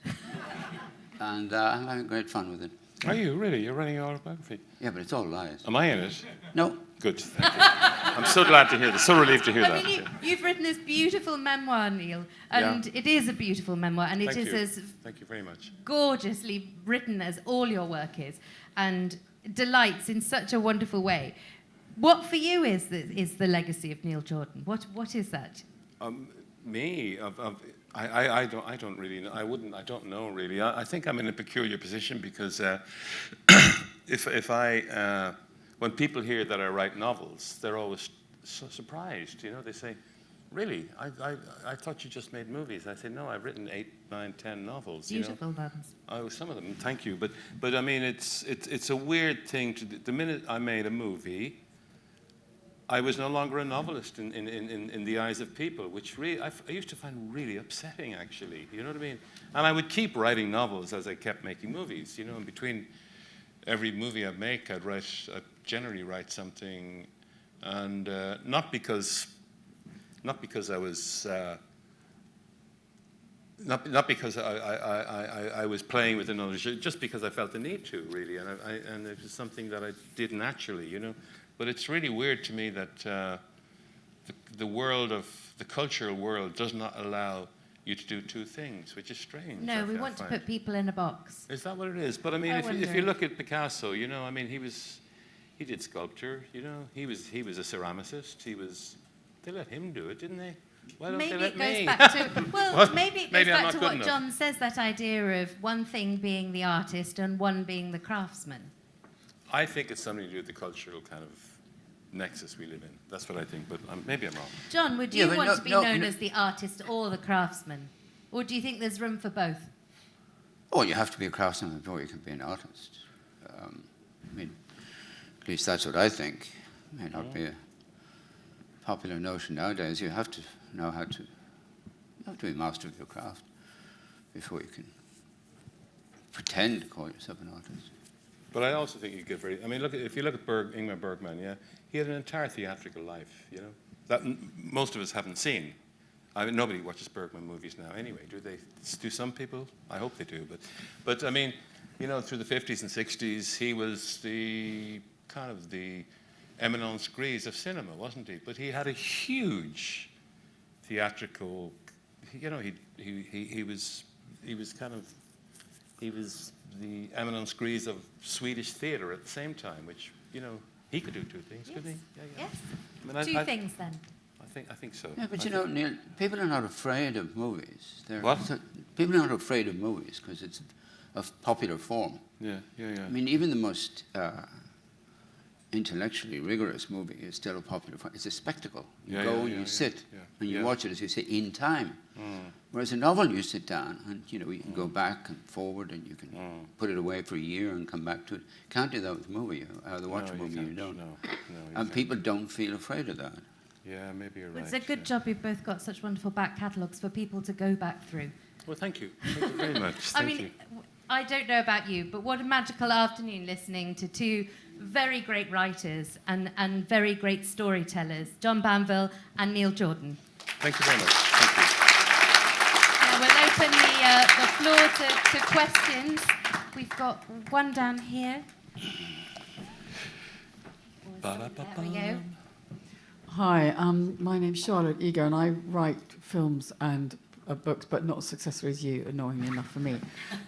And I'm having great fun with it. Are you really? You're writing your autobiography? Yeah, but it's all lies. Am I in it? No. Good. Thank you. I'm so glad to hear this. So relieved to hear that. I mean, you've written this beautiful memoir, Neil, and it is a beautiful memoir, and it is as Thank you very much. gorgeously written as all your work is, and delights in such a wonderful way. What for you is the legacy of Neil Jordan? What is that? Me, I don't really know. I don't know really. I think I'm in a peculiar position because if I when people hear that I write novels, they're always so surprised. You know, they say, "Really? I thought you just made movies." I say, "No, I've written 8, 9, 10 novels." Beautiful ones. Oh, some of them. Thank you. But I mean, it's a weird thing to do. The minute I made a movie, I was no longer a novelist in the eyes of people, which really I used to find really upsetting, actually. You know what I mean? And I would keep writing novels as I kept making movies. You know, in between every movie I make, I'd generally write something, and not because I was. Not because I was playing with another, just because I felt the need to, really, and it was something that I did naturally, you know. But it's really weird to me that the cultural world does not allow you to do two things, which is strange. No, we want to put people in a box. Is that what it is? But I mean, if you look at Picasso, you know, I mean, he did sculpture, you know, he was a ceramicist. They let him do it, didn't they? Why don't they let me? Maybe it goes back to what John says, that idea of one thing being the artist and one being the craftsman. I think it's something to do with the cultural kind of nexus we live in. That's what I think, but maybe I'm wrong. John, would you want to be known as the artist or the craftsman? Or do you think there's room for both? Oh, you have to be a craftsman before you can be an artist. I mean, at least that's what I think. It may not be a popular notion nowadays. You have to know how to. You have to be master of your craft before you can pretend to call yourself an artist. But I also think you get very. I mean, if you look at Ingmar Bergman, yeah, he had an entire theatrical life, you know, that most of us haven't seen. I mean, nobody watches Bergman movies now, anyway. Do they? Do some people? I hope they do. But I mean, you know, through the 50s and 60s, he was the kind of the eminence grise of cinema, wasn't he? But he had a huge theatrical. You know, he was the eminence grise of Swedish theatre at the same time, which, you know, he could do two things, couldn't he? Yeah. Yes. I mean, two things then. I think so. Yeah, but you know, Neil, people are not afraid of movies. What? People are not afraid of movies because it's a popular form. Yeah. I mean, even the most intellectually rigorous movie is still a popular form. It's a spectacle. You go and you sit and you watch it, as you say, in time. Whereas a novel, you sit down and, you know, you can go back and forward and you can put it away for a year and come back to it. Can't do that with a movie. Either watch a movie or you don't. And people don't feel afraid of that. Yeah, maybe you're right. It's a good job you've both got such wonderful back catalogues for people to go back through. Well, thank you. Thank you very much. I mean, I don't know about you, but what a magical afternoon listening to two very great writers and very great storytellers, John Banville and Neil Jordan. Thank you very much. Thank you. Now we'll open the floor to questions. We've got one down here. There we go. Hi, my name's Charlotte Eager, and I write films and books, but not as successfully as you, annoyingly enough for me.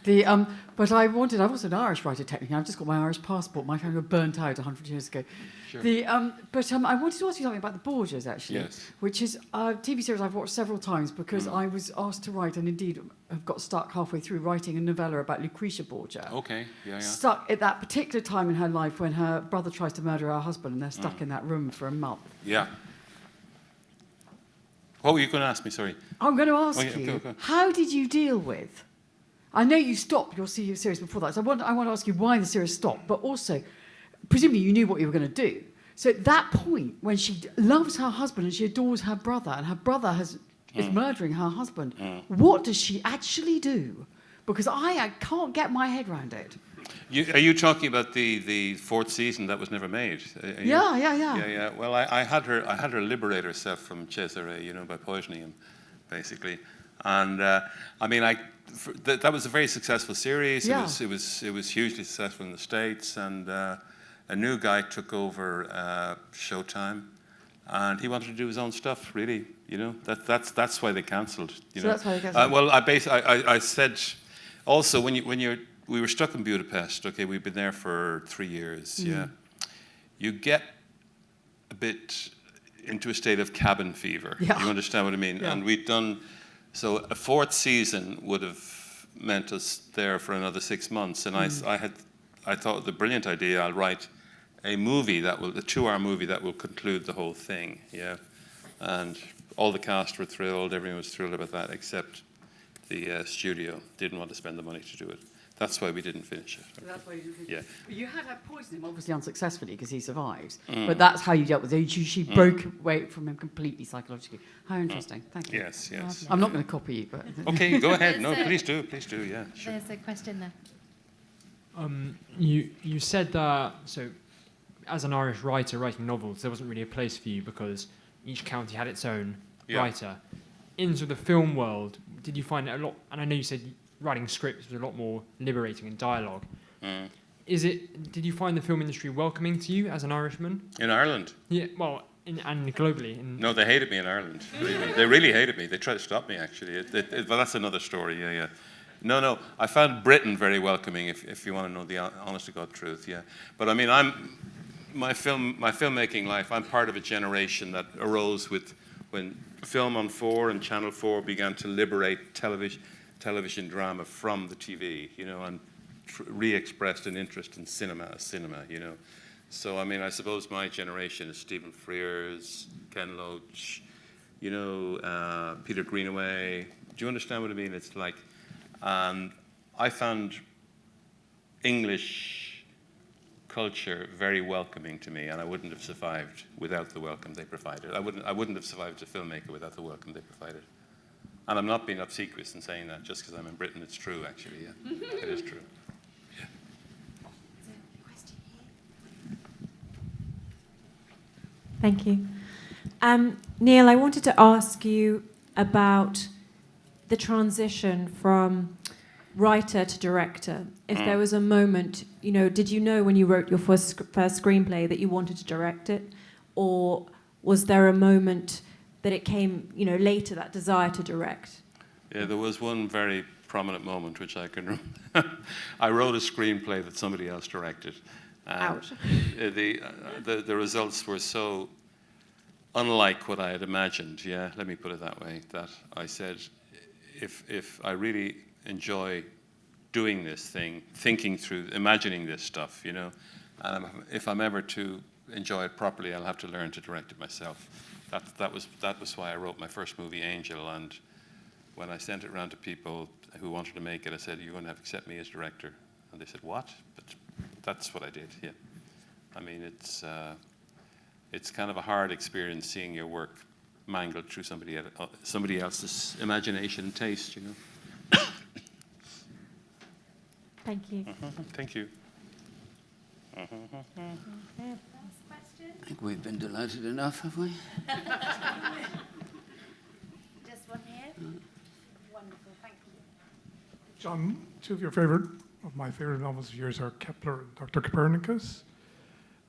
But I was an Irish writer technically. I've just got my Irish passport. My family got burnt out 100 years ago. Sure. But I wanted to ask you something about the Borgias, actually, yes. Which is a TV series I've watched several times because I was asked to write, and indeed have got stuck halfway through writing a novella about Lucretia Borgia. Okay, yeah. Stuck at that particular time in her life when her brother tries to murder her husband, and they're stuck in that room for a month. Yeah. What were you going to ask me? Sorry. I'm going to ask you, go. How did you deal with... I know you stopped your series before that, so I want to ask you why the series stopped, but also, presumably you knew what you were going to do. So at that point, when she loves her husband and she adores her brother, and her brother is murdering her husband, what does she actually do? Because I can't get my head around it. Are you talking about the fourth season that was never made? Yeah. Well, I had her liberate herself from Cesare, you know, by poisoning him, basically. And I mean, that was a very successful series. Yeah. It was hugely successful in the States, and a new guy took over Showtime, and he wanted to do his own stuff. Really, you know, that's why they cancelled. That's why they cancelled. Well, I said also we were stuck in Budapest. Okay, we've been there for 3 years. Yeah, you get a bit into a state of cabin fever. Yeah. You understand what I mean? Yeah. And we'd done, so a 4th season would have meant us there for another 6 months. And I thought the brilliant idea, I'll write a 2-hour movie that will conclude the whole thing. Yeah. And all the cast were thrilled, everyone was thrilled about that, except the studio didn't want to spend the money to do it. That's why we didn't finish it. That's why you didn't finish Yeah. it. But you had poisoned him, obviously unsuccessfully, because he survived. But that's how you dealt with it. She broke away from him completely psychologically. How interesting. Thank you. Yes. I'm not going to copy you, but... Okay, go ahead. No, There's please do, yeah. Sure. There's a question there. You said that, so as an Irish writer writing novels, there wasn't really a place for you because each county had its own writer. Into the film world, did you find it a lot, and I know you said writing scripts was a lot more liberating in dialogue. Did you find the film industry welcoming to you as an Irishman? In Ireland? Yeah, well, and globally. No, they hated me in Ireland. They really hated me. They tried to stop me, actually. But that's another story, yeah. No, I found Britain very welcoming, if you want to know the honest-to-God truth, yeah. But I mean, my filmmaking life, I'm part of a generation that arose when Film on 4 and Channel 4 began to liberate television drama from the TV, you know, and re-expressed an interest in cinema, you know. So, I mean, I suppose my generation is Stephen Frears, Ken Loach, you know, Peter Greenaway. Do you understand what I mean? It's like, I found English culture very welcoming to me, and I wouldn't have survived without the welcome they provided. I wouldn't have survived as a filmmaker without the welcome they provided. And I'm not being obsequious in saying that just because I'm in Britain. It's true, actually, yeah. It is true. Yeah. Thank you. Neil, I wanted to ask you about the transition from writer to director. If there was a moment, you know, did you know when you wrote your first screenplay that you wanted to direct it? Or was there a moment that it came, you know, later, that desire to direct? Yeah, there was one very prominent moment which I can remember. I wrote a screenplay that somebody else directed. Ouch. The results were so unlike what I had imagined, yeah, let me put it that way, that I said, if I really enjoy doing this thing, thinking through, imagining this stuff, you know, and if I'm ever to enjoy it properly, I'll have to learn to direct it myself. That was why I wrote my first movie, Angel, and when I sent it around to people who wanted to make it, I said, you're going to have to accept me as director. And they said, what? But that's what I did, yeah. I mean, it's kind of a hard experience seeing your work mangled through somebody else's imagination and taste, you know. Thank you. Thank you. Last question. I think we've been delighted enough, have we? Just one here. Wonderful, thank you. John, two of my favorite novels of yours are Kepler and Dr. Copernicus.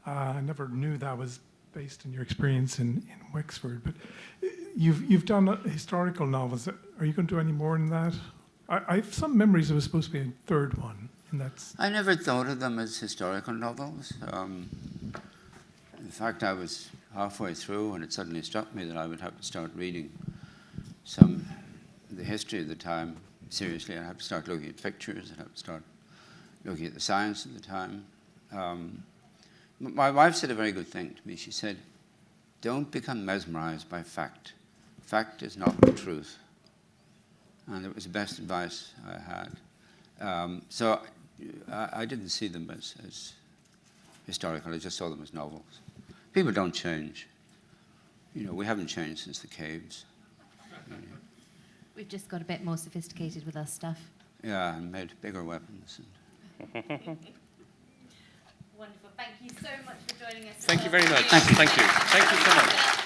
I never knew that was based on your experience in Wexford, but you've done historical novels. Are you going to do any more than that? I have some memories there was supposed to be a third one, and that's... I never thought of them as historical novels. In fact, I was halfway through and it suddenly struck me that I would have to start reading the history of the time seriously. I'd have to start looking at pictures. I'd have to start looking at the science of the time. My wife said a very good thing to me. She said, don't become mesmerized by fact. Fact is not the truth. And it was the best advice I had. So I didn't see them as historical. I just saw them as novels. People don't change. You know, we haven't changed since the caves. We've just got a bit more sophisticated with our stuff. Yeah, and made bigger weapons. Wonderful. Thank you so much for joining us. Thank you very much. Thank you. Thank you so much.